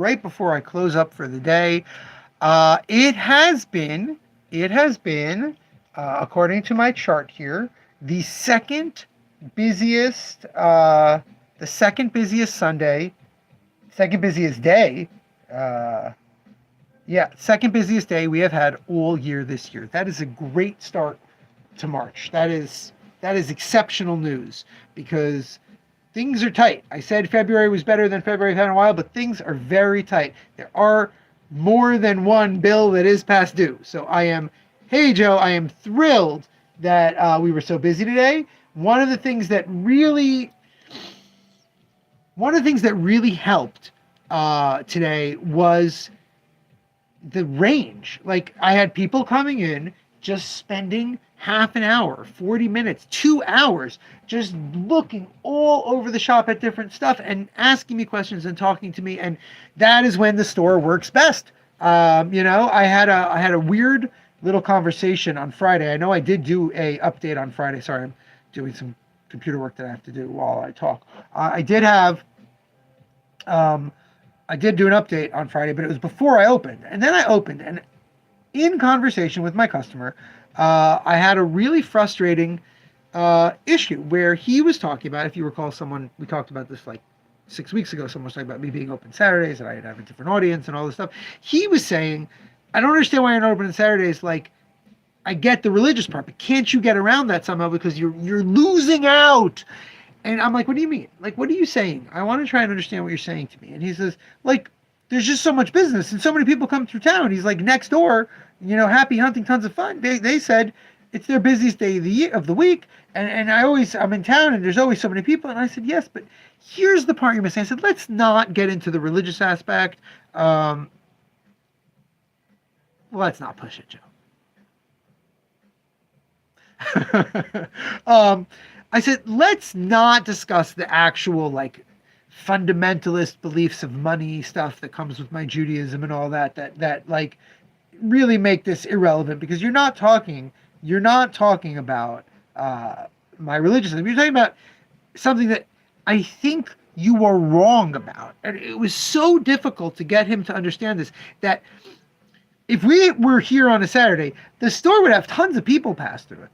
right before I close up for the day. It has been, according to my chart here, the busiest, uh, the second busiest Sunday, second busiest day. Uh, yeah, second busiest day we have had all year this year. That is a great start to March. That is exceptional news because things are tight. I said February was better than February had in a while, but things are very tight. There are more than one bill that is past due. So hey Joe, I am thrilled that we were so busy today. One of the things that really, helped today was the range. Like I had people coming in just spending half an hour, 40 minutes, 2 hours, just looking all over the shop at different stuff and asking me questions and talking to me. And that is when the store works best. I had a weird little conversation on Friday. I know I did do a update on Friday. Sorry, I'm doing some computer work that I have to do while I talk. Um, I did do an update on Friday, but it was before I opened. And then I opened, and in conversation with my customer, I had a really frustrating issue where he was talking about, if you recall, we talked about this like 6 weeks ago, someone was talking about me being open Saturdays and I'd have a different audience and all this stuff. He was saying, I don't understand why you're not open on Saturdays. Like, I get the religious part, but can't you get around that somehow because you're losing out? And I'm like, what do you mean? Like, what are you saying? I want to try and understand what you're saying to me. And he says, like, there's just so much business and so many people come through town. He's like, next door, happy hunting, tons of fun. They said it's their busiest day of the week. And I'm in town and there's always so many people. And I said, yes, but here's the part you're missing. I said, let's not get into the religious aspect. Let's not push it, Joe. I said, let's not discuss the actual like fundamentalist beliefs of money stuff that comes with my Judaism and all that like really make this irrelevant because you're not talking about my religiousism. You're talking about something that I think you are wrong about. And it was so difficult to get him to understand this that if we were here on a Saturday, the store would have tons of people pass through it.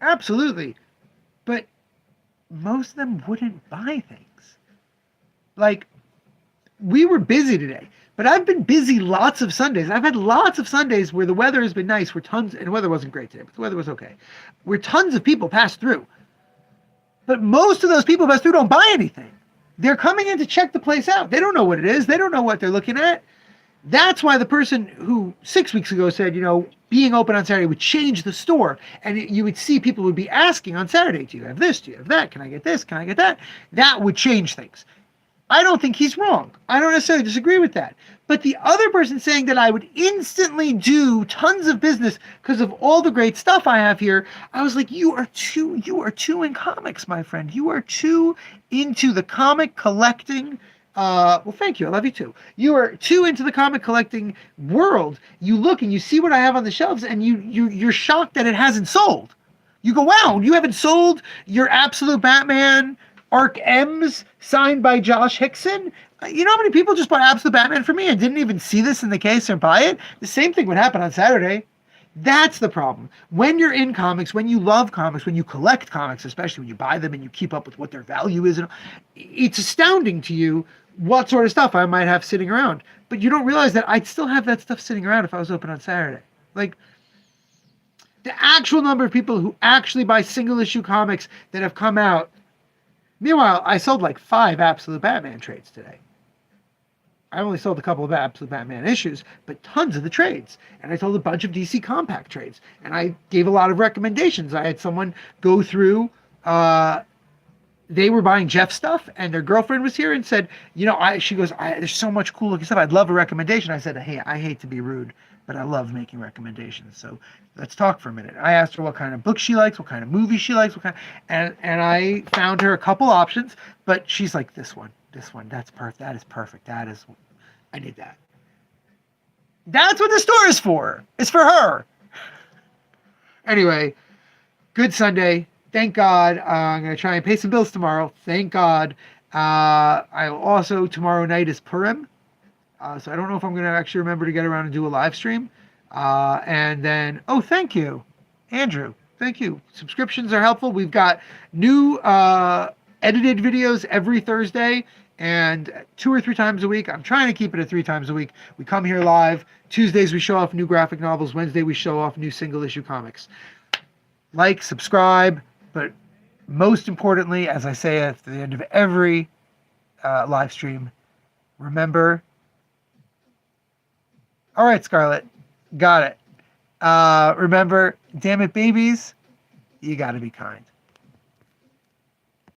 Absolutely. But most of them wouldn't buy things. Like, we were busy today, but I've been busy lots of Sundays. I've had lots of Sundays where the weather has been nice, and the weather wasn't great today, but the weather was okay, where tons of people pass through. But most of those people pass through don't buy anything. They're coming in to check the place out. They don't know what it is. They don't know what they're looking at. That's why the person who 6 weeks ago said, being open on Saturday would change the store. And you would see people would be asking on Saturday, do you have this? Do you have that? Can I get this? Can I get that? That would change things. I don't think he's wrong. I don't necessarily disagree with that. But the other person saying that I would instantly do tons of business because of all the great stuff I have here, I was like, you are too in comics, my friend. You are too into the comic collecting. Well, thank you. I love you too. You are too into the comic collecting world. You look and you see what I have on the shelves, and you're shocked that it hasn't sold. You go, wow, you haven't sold your Absolute Batman Arc M's signed by Josh Hickson? You know how many people just bought Absolute Batman for me and didn't even see this in the case or buy it? The same thing would happen on Saturday. That's the problem. When you're in comics, when you love comics, when you collect comics, especially when you buy them and you keep up with what their value is, it's astounding to you what sort of stuff I might have sitting around. But you don't realize that I'd still have that stuff sitting around if I was open on Saturday. Like, the actual number of people who actually buy single issue comics that have come out. Meanwhile, I sold like 5 Absolute Batman trades today. I only sold a couple of Absolute Batman issues, but tons of the trades. And I sold a bunch of DC Compact trades. And I gave a lot of recommendations. I had someone go through, they were buying Jeff stuff, and their girlfriend was here and said, she goes, there's so much cool looking stuff. I'd love a recommendation. I said, hey, I hate to be rude, but I love making recommendations. So let's talk for a minute. I asked her what kind of books she likes, what kind of movies she likes, and I found her a couple options, but she's like, this one, that's perfect. That is perfect. I need that. That's what the store is for. It's for her. Anyway, good Sunday. Thank God. I'm going to try and pay some bills tomorrow. Thank God. I also, tomorrow night is Purim. So I don't know if I'm going to actually remember to get around and do a live stream. And then, oh, thank you, Andrew. Thank you. Subscriptions are helpful. We've got new edited videos every Thursday and 2 or 3 times a week. I'm trying to keep it at 3 times a week. We come here live. Tuesdays, we show off new graphic novels. Wednesday, we show off new single issue comics. Like, subscribe, but most importantly, as I say at the end of every live stream, remember. All right, Scarlett, got it. Remember, damn it, babies, you got to be kind.